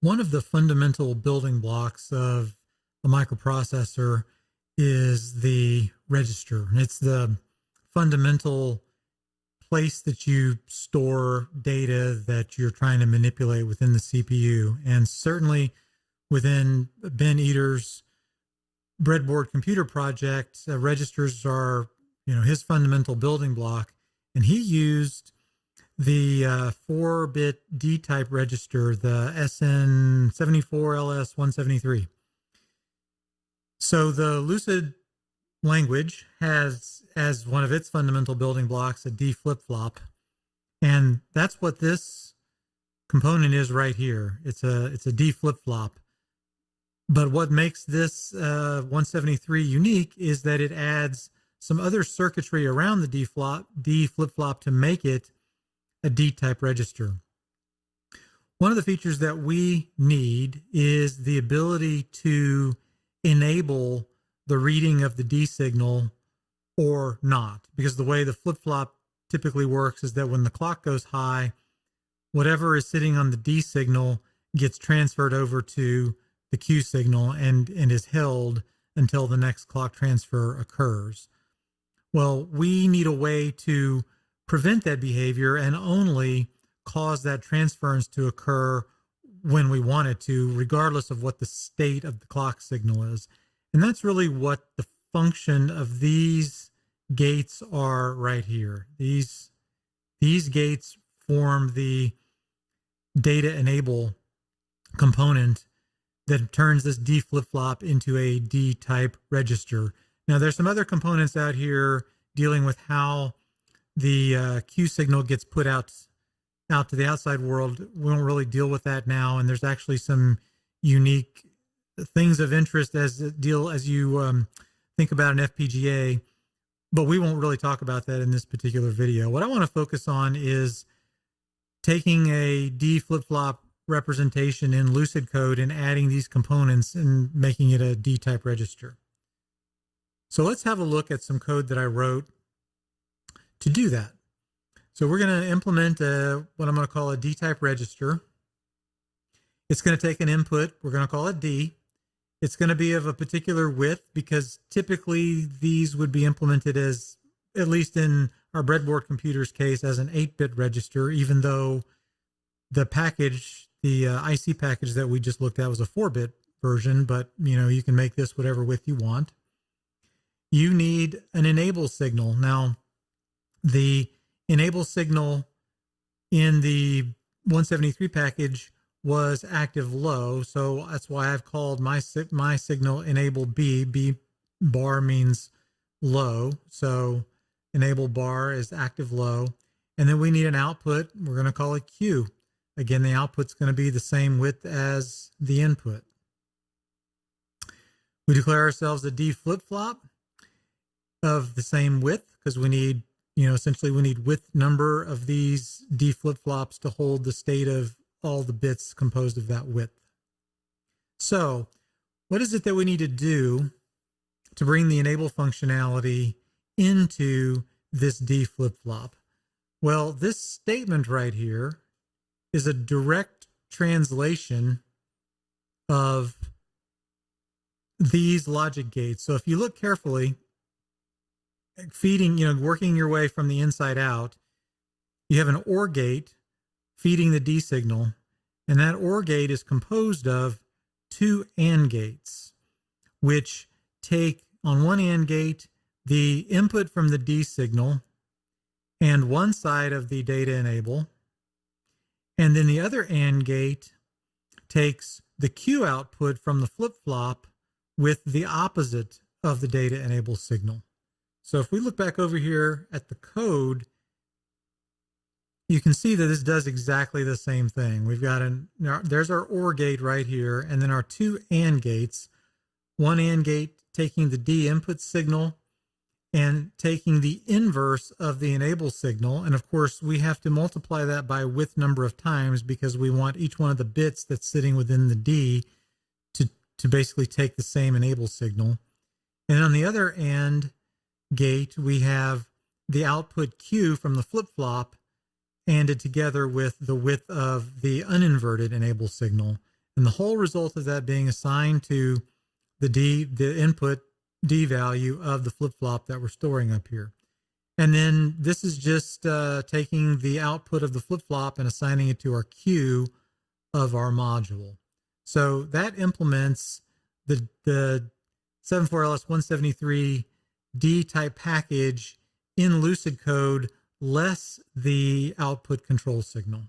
One of the fundamental building blocks of a microprocessor is the register. It's the fundamental place that you store data that you're trying to manipulate within the CPU. And certainly within Ben Eater's breadboard computer project, registers are, his fundamental building block. And he used the 4-bit D-type register, the SN74LS173. So the Lucid language has as one of its fundamental building blocks a D flip-flop, and that's what this component is right here. It's a D flip-flop. But what makes this 173 unique is that it adds some other circuitry around the D flip-flop to make it a D-type register. One of the features that we need is the ability to enable the reading of the D signal or not, because the way the flip-flop typically works is that when the clock goes high, whatever is sitting on the D signal gets transferred over to the Q signal and is held until the next clock transfer occurs. Well, we need a way to prevent that behavior and only cause that transference to occur when we want it to, regardless of what the state of the clock signal is. And that's really what the function of these gates are right here. These gates form the data enable component that turns this D flip-flop into a D-type register. Now, there's some other components out here dealing with how the Q signal gets put out to the outside world. We won't really deal with that now, and there's actually some unique things of interest as you think about an FPGA, but we won't really talk about that in this particular video. What I want to focus on is taking a D flip-flop representation in Lucid code and adding these components and making it a D-type register. So let's have a look at some code that I wrote to do that. So we're going to implement what I'm going to call a D-type register. It's going to take an input. We're going to call it D. It's going to be of a particular width because typically these would be implemented as, at least in our breadboard computer's case, as an 8-bit register, even though the package, the IC package that we just looked at was a 4-bit version, but you can make this whatever width you want. You need an enable signal. Now, the enable signal in the 173 package was active low, so that's why I've called my signal enable B. B bar means low, so enable bar is active low. And then we need an output. We're going to call it Q. Again, the output's going to be the same width as the input. We declare ourselves a D flip-flop of the same width because we need, essentially we need width number of these D flip-flops to hold the state of all the bits composed of that width. So what is it that we need to do to bring the enable functionality into this D flip-flop? Well, this statement right here is a direct translation of these logic gates. So if you look carefully, feeding, working your way from the inside out, you have an OR gate feeding the D signal, and that OR gate is composed of 2 AND gates, which take on one AND gate the input from the D signal and one side of the data enable, and then the other AND gate takes the Q output from the flip-flop with the opposite of the data enable signal. So if we look back over here at the code, you can see that this does exactly the same thing. We've got there's our OR gate right here, and then our 2 AND gates. One AND gate taking the D input signal and taking the inverse of the enable signal. And of course, we have to multiply that by width number of times because we want each one of the bits that's sitting within the D to basically take the same enable signal. And on the other AND gate, we have the output Q from the flip-flop ANDed together with the width of the uninverted enable signal. And the whole result of that being assigned to the input D value of the flip-flop that we're storing up here. And then this is just taking the output of the flip-flop and assigning it to our Q of our module. So that implements the 74LS173 D type package in Lucid code, less the output control signal.